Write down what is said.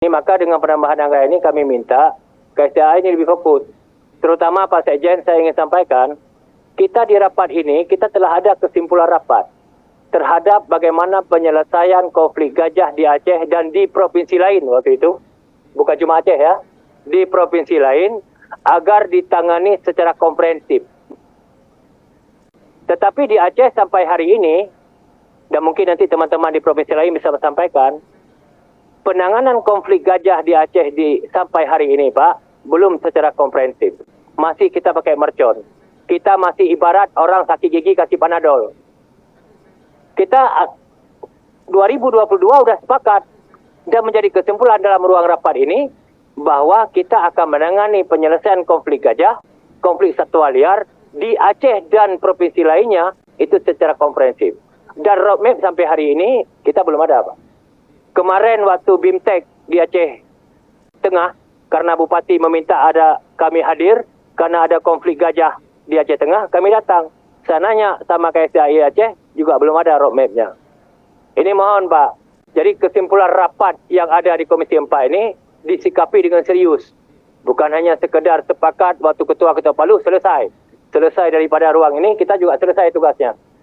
maka dengan penambahan anggaran ini kami minta KSDA ini lebih fokus. Terutama Pak Sekjen, saya ingin sampaikan, kita di rapat ini, kita telah ada kesimpulan rapat terhadap bagaimana penyelesaian konflik gajah di Aceh dan di provinsi lain waktu itu. Bukan cuma Aceh ya, di provinsi lain, agar ditangani secara komprehensif. Tetapi di Aceh sampai hari ini, dan mungkin nanti teman-teman di provinsi lain bisa sampaikan, penanganan konflik gajah di Aceh sampai hari ini, Pak, belum secara komprehensif. Masih kita pakai mercon. Kita masih ibarat orang sakit gigi kasih panadol. Kita 2022 sudah sepakat dan menjadi kesimpulan dalam ruang rapat ini bahwa kita akan menangani penyelesaian konflik gajah, konflik satwa liar di Aceh dan provinsi lainnya itu secara komprehensif. Dan roadmap sampai hari ini kita belum ada, Pak. Kemarin waktu BIMTEK di Aceh Tengah, karena Bupati meminta kami hadir, karena ada konflik gajah di Aceh Tengah, kami datang. Sananya sama KSDAI Aceh juga belum ada roadmap-nya. Ini mohon, Pak. Jadi kesimpulan rapat yang ada di Komisi 4 ini disikapi dengan serius. Bukan hanya sekedar sepakat waktu Ketua-Ketua Palu selesai. Selesai daripada ruang ini, kita juga selesai tugasnya.